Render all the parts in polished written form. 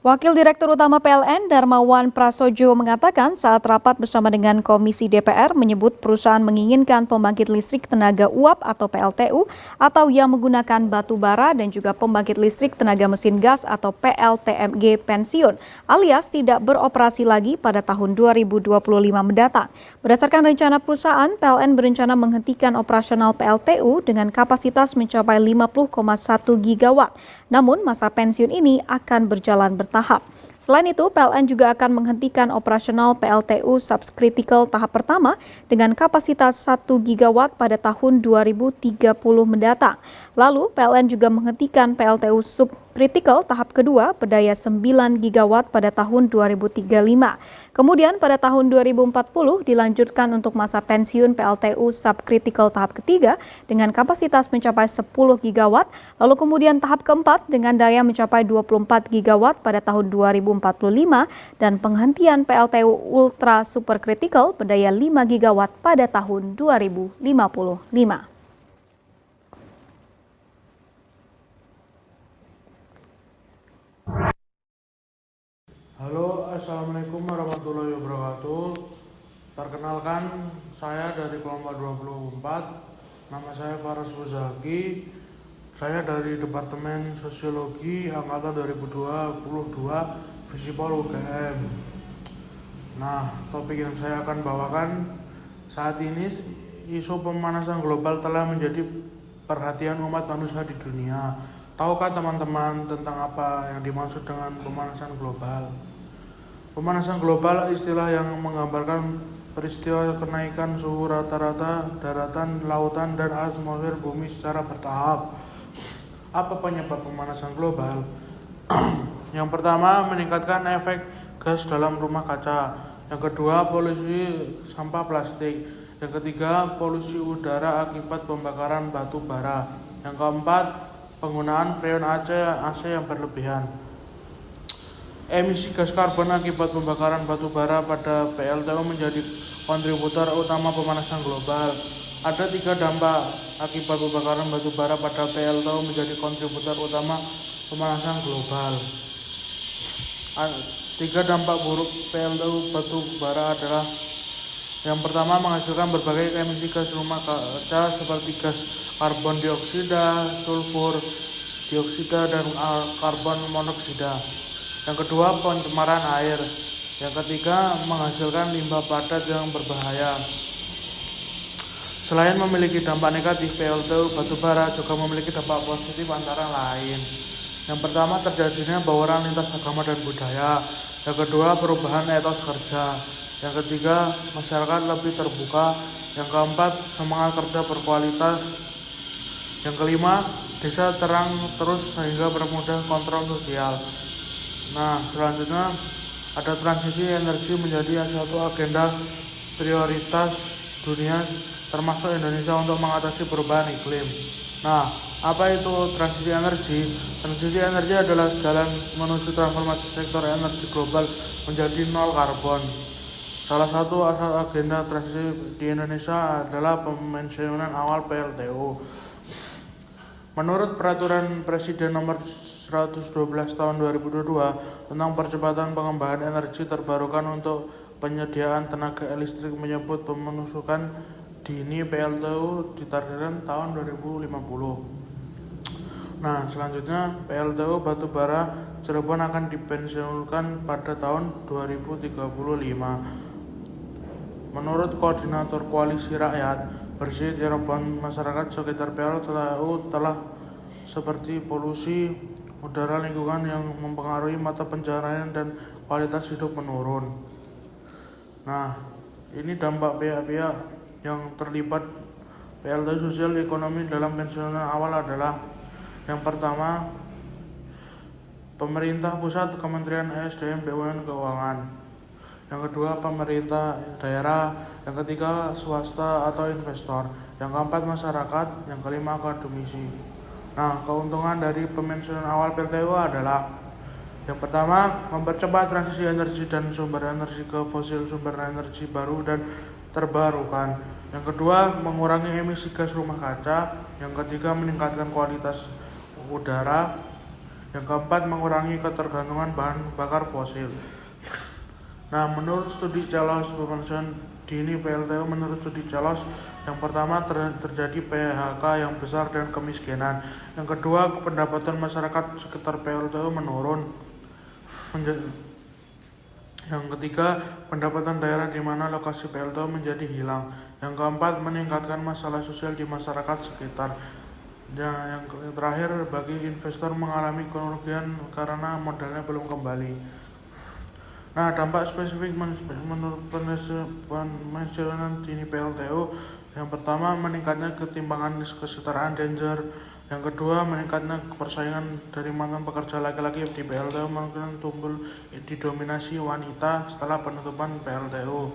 Wakil Direktur Utama PLN Darmawan Prasojo mengatakan saat rapat bersama dengan Komisi DPR menyebut perusahaan menginginkan pembangkit listrik tenaga uap atau PLTU atau yang menggunakan batu bara dan juga pembangkit listrik tenaga mesin gas atau PLTMG pensiun alias tidak beroperasi lagi pada tahun 2025 mendatang. Berdasarkan rencana perusahaan, PLN berencana menghentikan operasional PLTU dengan kapasitas mencapai 50,1 gigawatt. Namun masa pensiun ini akan berjalan bertahap. Selain itu, PLN juga akan menghentikan operasional PLTU subcritical tahap pertama dengan kapasitas 1 gigawatt pada tahun 2030 mendatang. Lalu, PLN juga menghentikan PLTU subcritical tahap kedua berdaya 9 gigawatt pada tahun 2035. Kemudian pada tahun 2040 dilanjutkan untuk masa pensiun PLTU subcritical tahap ketiga dengan kapasitas mencapai 10 gigawatt, lalu kemudian tahap keempat dengan daya mencapai 24 gigawatt pada tahun 2045 dan penghentian PLTU ultra supercritical berdaya 5 gigawatt pada tahun 2055. Halo, assalamualaikum warahmatullahi wabarakatuh. Perkenalkan, saya dari kelompok 24. Nama saya Faras Muzaki. Saya dari Departemen Sosiologi Angkatan 2022 Visipol UGM. Nah, topik yang saya akan bawakan saat ini, isu pemanasan global telah menjadi perhatian umat manusia di dunia. Tahukah teman-teman tentang apa yang dimaksud dengan pemanasan global? Pemanasan global istilah yang menggambarkan peristiwa kenaikan suhu rata-rata daratan, lautan, dan atmosfer bumi secara bertahap. Apa penyebab pemanasan global? Yang pertama, meningkatkan efek gas dalam rumah kaca. Yang kedua, polusi sampah plastik. Yang ketiga, polusi udara akibat pembakaran batu bara. Yang keempat, penggunaan freon AC yang berlebihan. Emisi gas karbon akibat pembakaran batu bara pada PLTU menjadi kontributor utama pemanasan global. Ada 3 dampak akibat pembakaran batu bara pada PLTU menjadi kontributor utama pemanasan global. 3 dampak buruk PLTU batu bara adalah: yang pertama, menghasilkan berbagai emisi gas rumah kaca seperti gas karbon dioksida, sulfur dioksida, dan karbon monoksida. Yang kedua, pencemaran air. Yang ketiga, menghasilkan limbah padat yang berbahaya. Selain memiliki dampak negatif, PLTU batubara juga memiliki dampak positif antara lain. Yang pertama, terjadinya bauran lintas agama dan budaya. Yang kedua, perubahan etos kerja. Yang ketiga, masyarakat lebih terbuka. Yang keempat, semangat kerja berkualitas. Yang kelima, desa terang terus sehingga bermudah kontrol sosial. Nah, selanjutnya ada transisi energi menjadi satu agenda prioritas dunia termasuk Indonesia untuk mengatasi perubahan iklim. Nah, apa itu transisi energi? Transisi energi adalah jalan menuju transformasi sektor energi global menjadi nol karbon. Salah satu agenda transisi di Indonesia adalah pemensiunan awal PLTU. Menurut Peraturan Presiden Nomor 112 Tahun 2022 tentang percepatan pengembangan energi terbarukan untuk penyediaan tenaga listrik menyebut pemenusukan dini PLTU ditargetkan tahun 2050. Nah, selanjutnya PLTU batubara Cirebon akan dipensiunkan pada tahun 2035. Menurut Koordinator Koalisi Rakyat Bersih Cirebon, masyarakat sekitar PLTU telah seperti polusi udara, lingkungan yang mempengaruhi mata pencaharian dan kualitas hidup menurun. Nah, ini dampak pihak-pihak yang terlibat PLTU sosial ekonomi dalam pensiunan awal adalah: yang pertama, pemerintah pusat, Kementerian ESDM, BUMN, Keuangan. Yang kedua, pemerintah daerah. Yang ketiga, swasta atau investor. Yang keempat, masyarakat. Yang kelima, akademisi. Nah, keuntungan dari pemensiunan awal PLTU adalah: yang pertama, mempercepat transisi energi dan sumber energi ke fosil sumber energi baru dan terbarukan. Yang kedua, mengurangi emisi gas rumah kaca. Yang ketiga, meningkatkan kualitas udara. Yang keempat, mengurangi ketergantungan bahan bakar fosil. Nah, menurut studi Celos pemanasan dini PLTU, menurut studi Celos, yang pertama terjadi PHK yang besar dan kemiskinan. Yang kedua, pendapatan masyarakat sekitar PLTU menurun. Yang ketiga, pendapatan daerah di mana lokasi PLTU menjadi hilang. Yang keempat, meningkatkan masalah sosial di masyarakat sekitar. Dan yang terakhir, bagi investor mengalami kerugian karena modalnya belum kembali. Nah, dampak spesifik menurut penelitian dini PLTU, yang pertama, meningkatnya ketimpangan kesetaraan gender. Yang kedua, meningkatnya persaingan dari mantan pekerja laki-laki di PLTU mungkin tumbuh didominasi wanita setelah penutupan PLTU.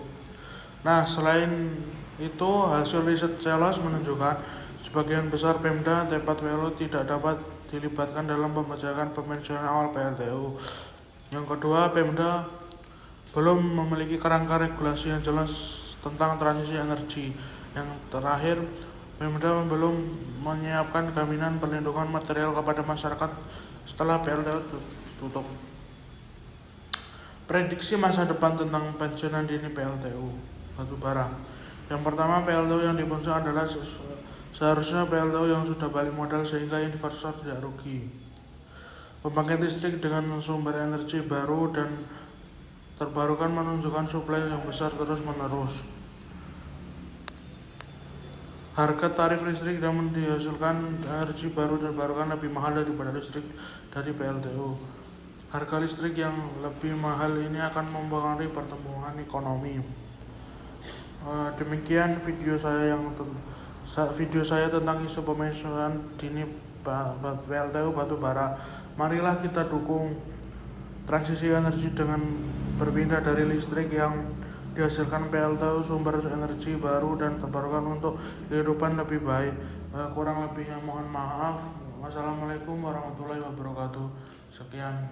Nah, selain itu, hasil riset Celos menunjukkan sebagian besar Pemda tempat PLTU tidak dapat dilibatkan dalam pembajakan pemensiunan awal PLTU. Yang kedua, Pemda belum memiliki kerangka regulasi yang jelas tentang transisi energi. Yang terakhir, Pemda belum menyiapkan jaminan perlindungan material kepada masyarakat setelah PLTU tutup. Prediksi masa depan tentang pensiunan dini PLTU batubara. Yang pertama, PLTU yang dipensiun adalah seharusnya PLTU yang sudah balik modal sehingga investor tidak rugi. Pembangkit listrik dengan sumber energi baru dan terbarukan menunjukkan suplai yang besar terus-menerus. Harga tarif listrik yang dihasilkan energi baru terbarukan lebih mahal daripada listrik dari PLTU. Harga listrik yang lebih mahal ini akan mempengaruhi pertumbuhan ekonomi. Demikian video saya tentang isu pemensiunan dini PLTU batubara. Marilah kita dukung transisi energi dengan berpindah dari listrik yang dihasilkan PLTU sumber energi baru dan terbarukan untuk kehidupan lebih baik. Kurang lebihnya mohon maaf. Wassalamualaikum warahmatullahi wabarakatuh. Sekian.